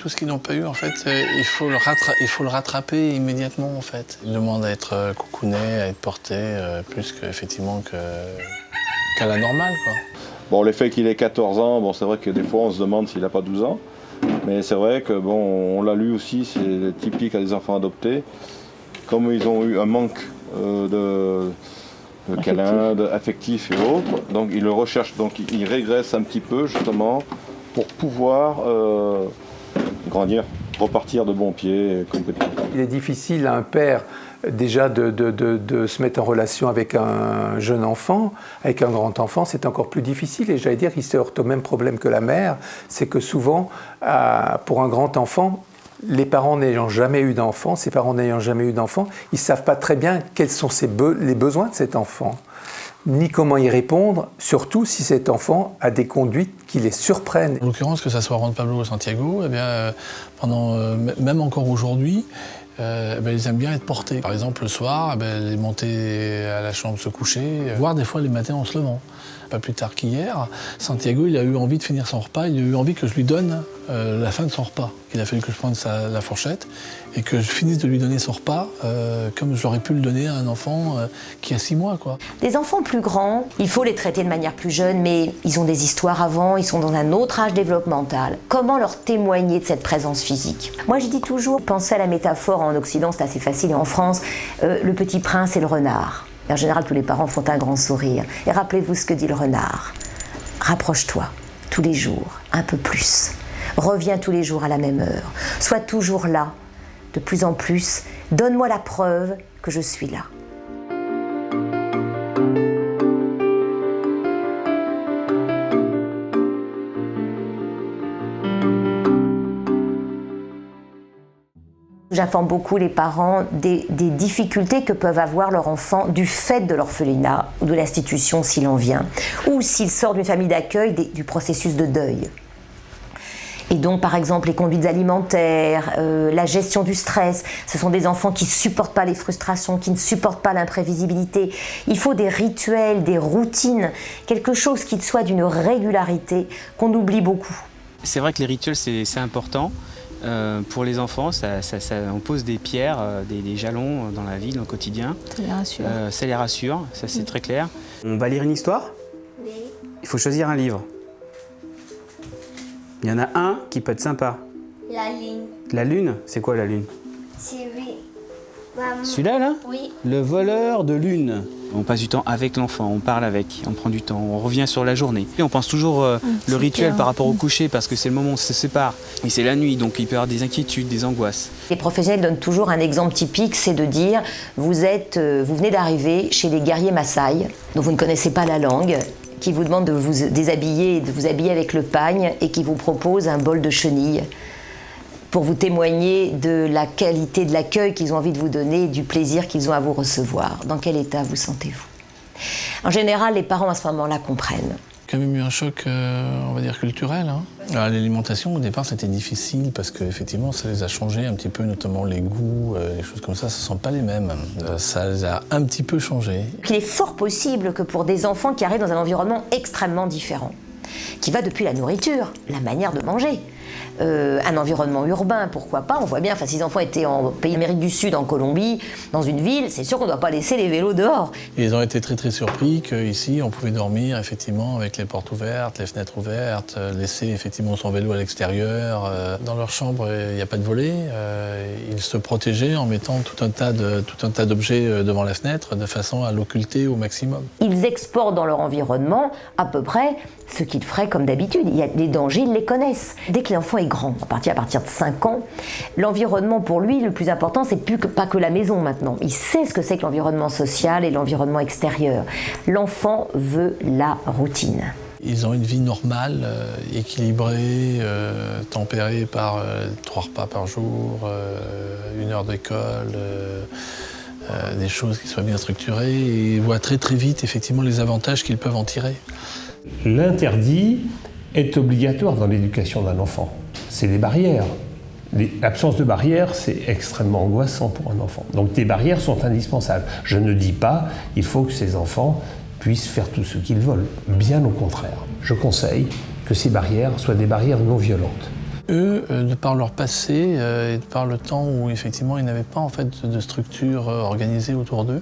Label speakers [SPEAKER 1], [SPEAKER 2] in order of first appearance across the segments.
[SPEAKER 1] tout ce qu'ils n'ont pas eu, en fait, il faut le rattraper immédiatement, en fait. Il demande à être coucouné, à être porté, plus qu'effectivement qu'à la normale, quoi.
[SPEAKER 2] Bon, le fait qu'il ait 14 ans, bon, c'est vrai que des fois on se demande s'il n'a pas 12 ans. Mais c'est vrai que, bon, on l'a lu aussi, c'est typique à des enfants adoptés. Comme ils ont eu un manque de câlins, affectifs et autres, donc ils le recherchent, donc ils régressent un petit peu justement pour pouvoir grandir, repartir de bon pied complètement.
[SPEAKER 3] Il est difficile à un père déjà de se mettre en relation avec un jeune enfant, avec un grand enfant, c'est encore plus difficile. Et j'allais dire qu'il se heurte au même problème que la mère, c'est que souvent, pour un grand enfant, les parents n'ayant jamais eu d'enfant, ses parents n'ayant jamais eu d'enfant, ils ne savent pas très bien quels sont les besoins de cet enfant, ni comment y répondre, surtout si cet enfant a des conduites qui les surprennent.
[SPEAKER 1] En l'occurrence, que ça soit Juan Pablo ou Santiago, eh bien, même encore aujourd'hui, ils aiment bien être portés. Par exemple, le soir, les monter à la chambre se coucher, voire des fois les matins en se levant. Pas plus tard qu'hier, Santiago, il a eu envie de finir son repas, il a eu envie que je lui donne la fin de son repas. Il a fallu que je prenne la fourchette et que je finisse de lui donner son repas comme j'aurais pu le donner à un enfant qui a 6 mois, quoi.
[SPEAKER 4] Les enfants plus grands, il faut les traiter de manière plus jeune, mais ils ont des histoires avant, ils sont dans un autre âge développemental. Comment leur témoigner de cette présence physique? Moi, je dis toujours, pensez à la métaphore en Occident, c'est assez facile, et en France, le petit prince et le renard. Et en général, tous les parents font un grand sourire. Et rappelez-vous ce que dit le renard. Rapproche-toi, tous les jours, un peu plus. Reviens tous les jours à la même heure. Sois toujours là, de plus en plus. Donne-moi la preuve que je suis là. J'informe beaucoup les parents des difficultés que peuvent avoir leurs enfants du fait de l'orphelinat ou de l'institution s'il en vient, ou s'il sort d'une famille d'accueil, du processus de deuil. Et donc, par exemple, les conduites alimentaires, la gestion du stress, ce sont des enfants qui ne supportent pas les frustrations, qui ne supportent pas l'imprévisibilité. Il faut des rituels, des routines, quelque chose qui soit d'une régularité qu'on oublie beaucoup.
[SPEAKER 5] C'est vrai que les rituels, c'est important. Pour les enfants, on pose des pierres, des jalons dans la vie, dans le quotidien.
[SPEAKER 4] Ça les rassure.
[SPEAKER 5] Ça les rassure, ça c'est très clair. On va lire une histoire ?
[SPEAKER 6] Oui.
[SPEAKER 5] Il faut choisir un livre. Il y en a un qui peut être sympa.
[SPEAKER 6] La ligne.
[SPEAKER 5] La lune, c'est quoi la lune ?
[SPEAKER 6] C'est oui. Maman.
[SPEAKER 5] Celui-là, là ?
[SPEAKER 6] Oui.
[SPEAKER 5] Le voleur de lune. On passe du temps avec l'enfant, on parle avec, on prend du temps, on revient sur la journée. Et on pense toujours le rituel par rapport au coucher parce que c'est le moment où on se sépare. Et c'est la nuit, donc il peut y avoir des inquiétudes, des angoisses.
[SPEAKER 4] Les professionnels donnent toujours un exemple typique, c'est de dire vous venez d'arriver chez les guerriers Maasai, dont vous ne connaissez pas la langue, qui vous demandent de vous déshabiller, de vous habiller avec le pagne et qui vous proposent un bol de chenilles pour vous témoigner de la qualité de l'accueil qu'ils ont envie de vous donner et du plaisir qu'ils ont à vous recevoir. Dans quel état vous sentez-vous? En général, les parents à ce moment-là comprennent.
[SPEAKER 1] Il y a quand même eu un choc, on va dire, culturel. L'alimentation, au départ, c'était difficile parce qu'effectivement, ça les a changés un petit peu, notamment les goûts, les choses comme ça ne sont pas les mêmes. Ça les a un petit peu changés.
[SPEAKER 4] Il est fort possible que pour des enfants qui arrivent dans un environnement extrêmement différent, qui va depuis la nourriture, la manière de manger, un environnement urbain, pourquoi pas, on voit bien, si les enfants étaient en pays d'Amérique du Sud, en Colombie, dans une ville, c'est sûr qu'on ne doit pas laisser les vélos dehors.
[SPEAKER 1] Ils ont été très très surpris qu'ici on pouvait dormir effectivement avec les portes ouvertes, les fenêtres ouvertes, laisser effectivement son vélo à l'extérieur. Dans leur chambre, il n'y a pas de volet, ils se protégeaient en mettant tout un tas d'objets devant la fenêtre de façon à l'occulter au maximum.
[SPEAKER 4] Ils exportent dans leur environnement à peu près ce qu'ils feraient comme d'habitude. Il y a des dangers, ils les connaissent. Dès que l'enfant est grand, à partir de 5 ans, l'environnement pour lui, le plus important, c'est pas que la maison maintenant. Il sait ce que c'est que l'environnement social et l'environnement extérieur. L'enfant veut la routine.
[SPEAKER 1] Ils ont une vie normale, équilibrée, tempérée par 3 repas par jour, 1 heure d'école, des choses qui soient bien structurées, et ils voient très très vite effectivement les avantages qu'ils peuvent en tirer.
[SPEAKER 7] L'interdit est obligatoire dans l'éducation d'un enfant. C'est des barrières. L'absence de barrières, c'est extrêmement angoissant pour un enfant. Donc des barrières sont indispensables. Je ne dis pas qu'il faut que ces enfants puissent faire tout ce qu'ils veulent. Bien au contraire. Je conseille que ces barrières soient des barrières non violentes.
[SPEAKER 1] Eux, de par leur passé et de par le temps où effectivement ils n'avaient pas en fait de structure organisée autour d'eux,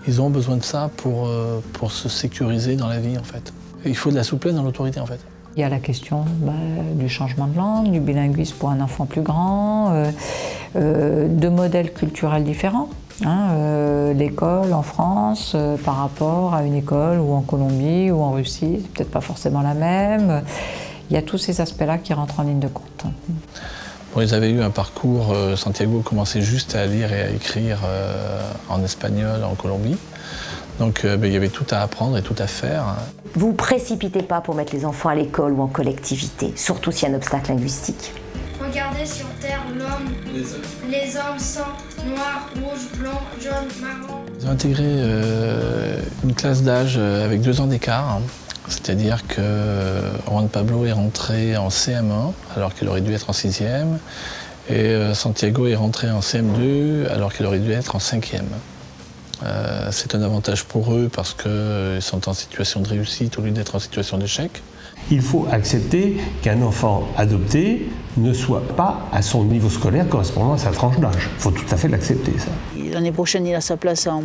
[SPEAKER 1] ils ont besoin de ça pour se sécuriser dans la vie en fait. Il faut de la souplesse dans l'autorité en fait.
[SPEAKER 8] Il y a la question du changement de langue, du bilinguisme pour un enfant plus grand, de modèles culturels différents. L'école en France par rapport à une école ou en Colombie ou en Russie, c'est peut-être pas forcément la même. Il y a tous ces aspects-là qui rentrent en ligne de compte.
[SPEAKER 1] Bon, ils avaient eu un parcours, Santiago commençait juste à lire et à écrire en espagnol en Colombie. Donc il y avait tout à apprendre et tout à faire.
[SPEAKER 4] Vous ne précipitez pas pour mettre les enfants à l'école ou en collectivité, surtout s'il y a un obstacle linguistique.
[SPEAKER 6] Regardez sur Terre l'homme, les hommes sont noirs, rouges, blancs, jaunes, marrons.
[SPEAKER 1] Ils ont intégré une classe d'âge avec 2 ans d'écart. C'est-à-dire que Juan Pablo est rentré en CM1 alors qu'il aurait dû être en 6e et Santiago est rentré en CM2 alors qu'il aurait dû être en 5e. C'est un avantage pour eux parce qu'ils sont en situation de réussite au lieu d'être en situation d'échec.
[SPEAKER 7] Il faut accepter qu'un enfant adopté ne soit pas à son niveau scolaire correspondant à sa tranche d'âge. Il faut tout à fait l'accepter, ça.
[SPEAKER 9] L'année prochaine, il a sa place en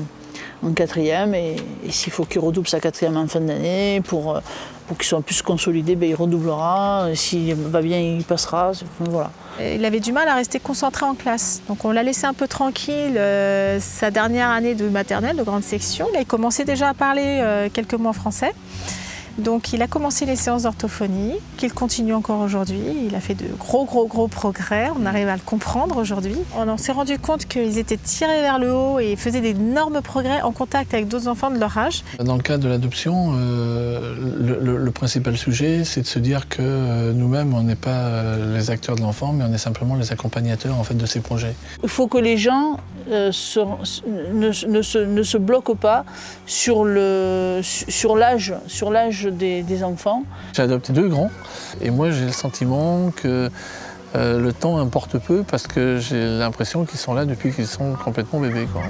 [SPEAKER 9] 4e et s'il faut qu'il redouble sa 4e en fin d'année pour qu'il soit plus consolidé, il redoublera. S'il va bien, il passera. Voilà.
[SPEAKER 10] Il avait du mal à rester concentré en classe. Donc on l'a laissé un peu tranquille sa dernière année de maternelle, de grande section. Il commençait déjà à parler quelques mots en français. Donc il a commencé les séances d'orthophonie, qu'il continue encore aujourd'hui. Il a fait de gros progrès, on arrive à le comprendre aujourd'hui. On s'est rendu compte qu'ils étaient tirés vers le haut et faisaient d'énormes progrès en contact avec d'autres enfants de leur âge.
[SPEAKER 1] Dans le cadre de l'adoption, le principal sujet, c'est de se dire que nous-mêmes, on n'est pas les acteurs de l'enfant, mais on est simplement les accompagnateurs en fait, de ces projets.
[SPEAKER 9] Il faut que les gens ne se bloquent pas sur l'âge des enfants.
[SPEAKER 1] J'ai adopté 2 grands et moi j'ai le sentiment que le temps importe peu parce que j'ai l'impression qu'ils sont là depuis qu'ils sont complètement bébés, quoi.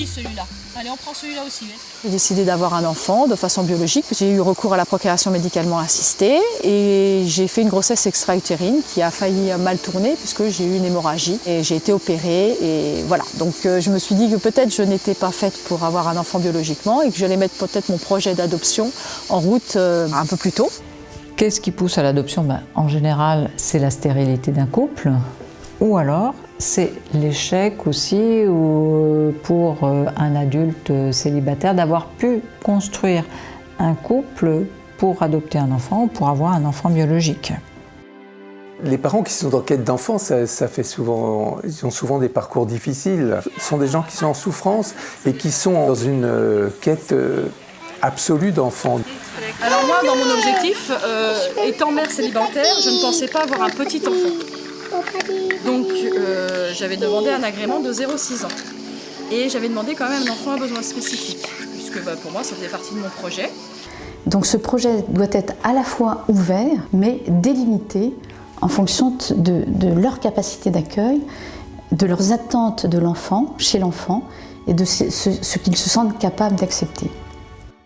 [SPEAKER 11] Celui-là. Allez, on prend celui-là aussi.
[SPEAKER 12] J'ai décidé d'avoir un enfant de façon biologique. J'ai eu recours à la procréation médicalement assistée et j'ai fait une grossesse extra-utérine qui a failli mal tourner puisque j'ai eu une hémorragie et j'ai été opérée et voilà. Donc je me suis dit que peut-être je n'étais pas faite pour avoir un enfant biologiquement et que j'allais mettre peut-être mon projet d'adoption en route un peu plus tôt.
[SPEAKER 8] Qu'est-ce qui pousse à l'adoption ? En général, c'est la stérilité d'un couple ou alors c'est l'échec aussi pour un adulte célibataire d'avoir pu construire un couple pour adopter un enfant ou pour avoir un enfant biologique.
[SPEAKER 3] Les parents qui sont en quête d'enfants, ça fait souvent, ils ont souvent des parcours difficiles. Ce sont des gens qui sont en souffrance et qui sont dans une quête absolue d'enfants.
[SPEAKER 11] Alors moi, dans mon objectif, étant mère célibataire, je ne pensais pas avoir un petit enfant. Donc j'avais demandé un agrément de 0,6 ans. Et j'avais demandé quand même un enfant à besoins spécifiques, puisque pour moi ça faisait partie de mon projet.
[SPEAKER 13] Donc ce projet doit être à la fois ouvert, mais délimité en fonction de leur capacité d'accueil, de leurs attentes de l'enfant, chez l'enfant, et de ce qu'ils se sentent capables d'accepter.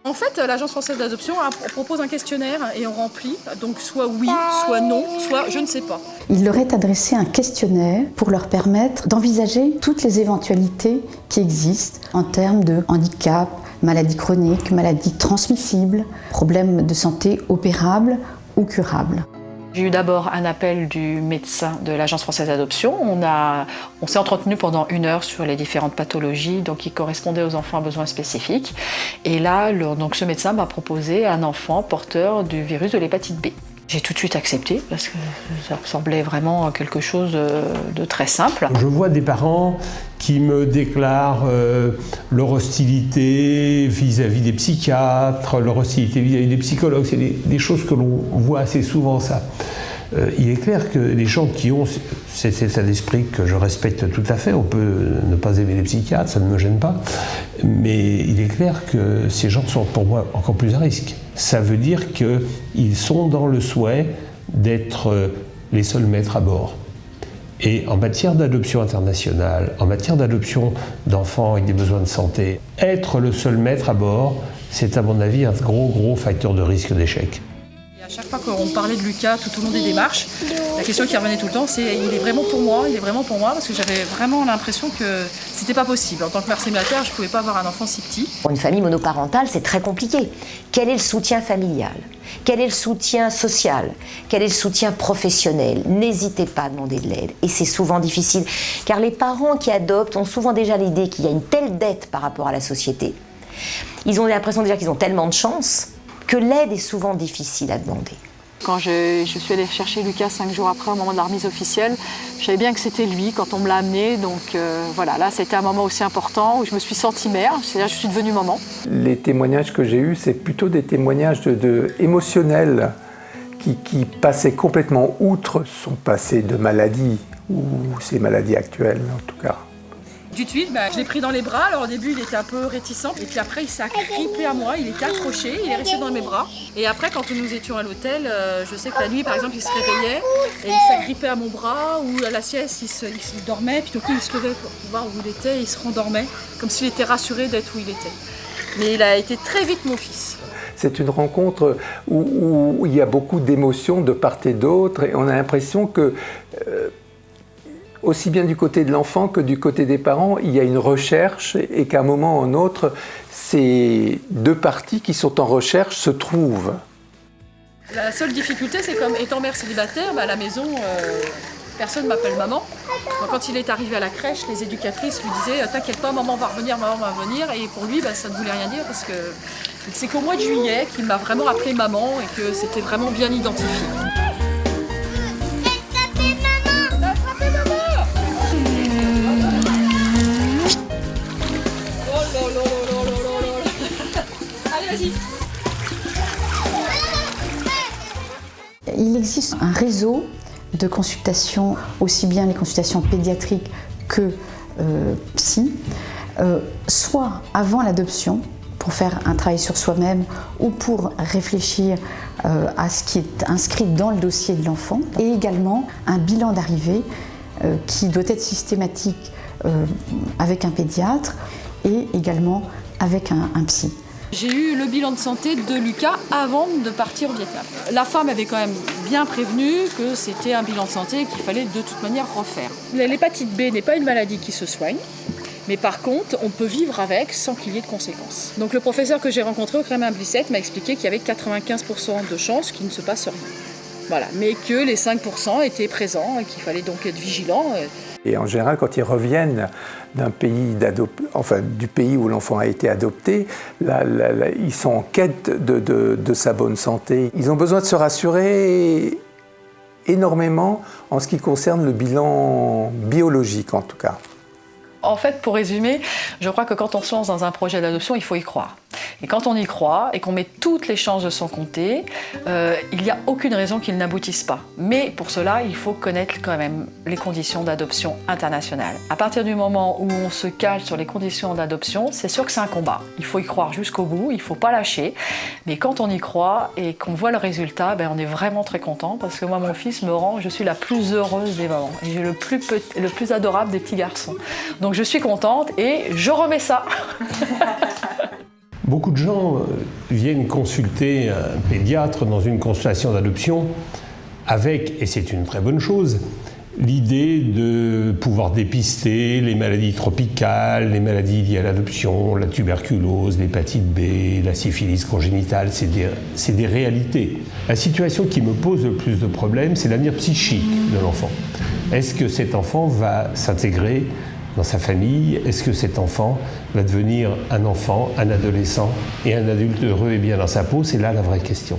[SPEAKER 11] En fait, l'Agence française d'adoption propose un questionnaire et on remplit, donc soit oui, soit non, soit je ne sais pas.
[SPEAKER 13] Il leur est adressé un questionnaire pour leur permettre d'envisager toutes les éventualités qui existent en termes de handicap, maladies chroniques, maladies transmissibles, problèmes de santé opérables ou curables.
[SPEAKER 12] J'ai eu d'abord un appel du médecin de l'Agence française d'adoption. On s'est entretenu pendant 1 heure sur les différentes pathologies qui correspondaient aux enfants à besoins spécifiques. Et là, donc ce médecin m'a proposé un enfant porteur du virus de l'hépatite B. J'ai tout de suite accepté parce que ça ressemblait vraiment à quelque chose de très simple.
[SPEAKER 7] Je vois des parents qui me déclarent leur hostilité vis-à-vis des psychiatres, leur hostilité vis-à-vis des psychologues. C'est des choses que l'on voit assez souvent, ça. Il est clair que les gens qui ont cet état d'esprit que je respecte tout à fait, on peut ne pas aimer les psychiatres, ça ne me gêne pas, mais il est clair que ces gens sont pour moi encore plus à risque. Ça veut dire qu'ils sont dans le souhait d'être les seuls maîtres à bord. Et en matière d'adoption internationale, en matière d'adoption d'enfants avec des besoins de santé, être le seul maître à bord, c'est à mon avis un gros facteur de risque d'échec.
[SPEAKER 11] Et à chaque fois qu'on parlait de Lucas tout au long des démarches, la question qui revenait tout le temps, c'est il est vraiment pour moi, parce que j'avais vraiment l'impression que c'était pas possible. En tant que mère célibataire, je pouvais pas avoir un enfant si petit.
[SPEAKER 4] Pour une famille monoparentale, c'est très compliqué. Quel est le soutien familial ? Quel est le soutien social? Quel est le soutien professionnel? N'hésitez pas à demander de l'aide. Et c'est souvent difficile, car les parents qui adoptent ont souvent déjà l'idée qu'il y a une telle dette par rapport à la société. Ils ont l'impression déjà qu'ils ont tellement de chance que l'aide est souvent difficile à demander.
[SPEAKER 12] Quand je suis allée chercher Lucas 5 jours après, au moment de la remise officielle, je savais bien que c'était lui quand on me l'a amené. Donc voilà, là c'était un moment aussi important où je me suis sentie mère, c'est-à-dire je suis devenue maman.
[SPEAKER 3] Les témoignages que j'ai eus, c'est plutôt des témoignages émotionnels qui passaient complètement outre son passé de maladie, ou ses maladies actuelles en tout cas.
[SPEAKER 11] Tout de suite, je l'ai pris dans les bras. Alors au début, il était un peu réticent. Et puis après, il s'est agrippé à moi. Il était accroché, il est resté dans mes bras. Et après, quand nous étions à l'hôtel, je sais que la nuit, par exemple, il se réveillait et il s'agrippait à mon bras. Ou à la sieste, il dormait. Puis tout coup, il se levait pour voir où il était. Et il se rendormait, comme s'il était rassuré d'être où il était. Mais il a été très vite mon fils.
[SPEAKER 3] C'est une rencontre où il y a beaucoup d'émotions de part et d'autre. Et on a l'impression que... aussi bien du côté de l'enfant que du côté des parents, il y a une recherche et qu'à un moment ou un autre, ces deux parties qui sont en recherche se trouvent.
[SPEAKER 11] La seule difficulté, c'est comme étant mère célibataire, à la maison, personne ne m'appelle maman. Donc, quand il est arrivé à la crèche, les éducatrices lui disaient « T'inquiète pas, maman va revenir, maman va venir ». Et pour lui, ça ne voulait rien dire parce que c'est qu'au mois de juillet qu'il m'a vraiment appelé maman et que c'était vraiment bien identifié.
[SPEAKER 13] Il existe un réseau de consultations, aussi bien les consultations pédiatriques que psy, soit avant l'adoption, pour faire un travail sur soi-même ou pour réfléchir à ce qui est inscrit dans le dossier de l'enfant, et également un bilan d'arrivée qui doit être systématique avec un pédiatre et également avec un psy.
[SPEAKER 11] J'ai eu le bilan de santé de Lucas avant de partir au Vietnam. La femme avait quand même bien prévenu que c'était un bilan de santé qu'il fallait de toute manière refaire. L'hépatite B n'est pas une maladie qui se soigne, mais par contre, on peut vivre avec sans qu'il y ait de conséquences. Donc le professeur que j'ai rencontré au Kremlin Bicêtre m'a expliqué qu'il y avait 95% de chances qu'il ne se passe rien. Voilà, mais que les 5% étaient présents et qu'il fallait donc être vigilant.
[SPEAKER 3] Et en général, quand ils reviennent d'un pays du pays où l'enfant a été adopté, ils sont en quête de sa bonne santé. Ils ont besoin de se rassurer énormément en ce qui concerne le bilan biologique, en tout cas.
[SPEAKER 12] En fait, pour résumer, je crois que quand on se lance dans un projet d'adoption, il faut y croire. Et quand on y croit et qu'on met toutes les chances de son côté, il n'y a aucune raison qu'il n'aboutisse pas. Mais pour cela, il faut connaître quand même les conditions d'adoption internationale. À partir du moment où on se cale sur les conditions d'adoption, c'est sûr que c'est un combat. Il faut y croire jusqu'au bout, il ne faut pas lâcher. Mais quand on y croit et qu'on voit le résultat, on est vraiment très content parce que moi, mon fils me rend, je suis la plus heureuse des mamans. Et j'ai le plus adorable des petits garçons. Donc je suis contente et je remets ça.
[SPEAKER 7] Beaucoup de gens viennent consulter un pédiatre dans une consultation d'adoption avec, et c'est une très bonne chose, l'idée de pouvoir dépister les maladies tropicales, les maladies liées à l'adoption, la tuberculose, l'hépatite B, la syphilis congénitale, c'est des réalités. La situation qui me pose le plus de problèmes, c'est l'avenir psychique de l'enfant. Est-ce que cet enfant va s'intégrer dans sa famille? Est-ce que cet enfant va devenir un enfant, un adolescent et un adulte heureux et bien dans sa peau? C'est là la vraie question.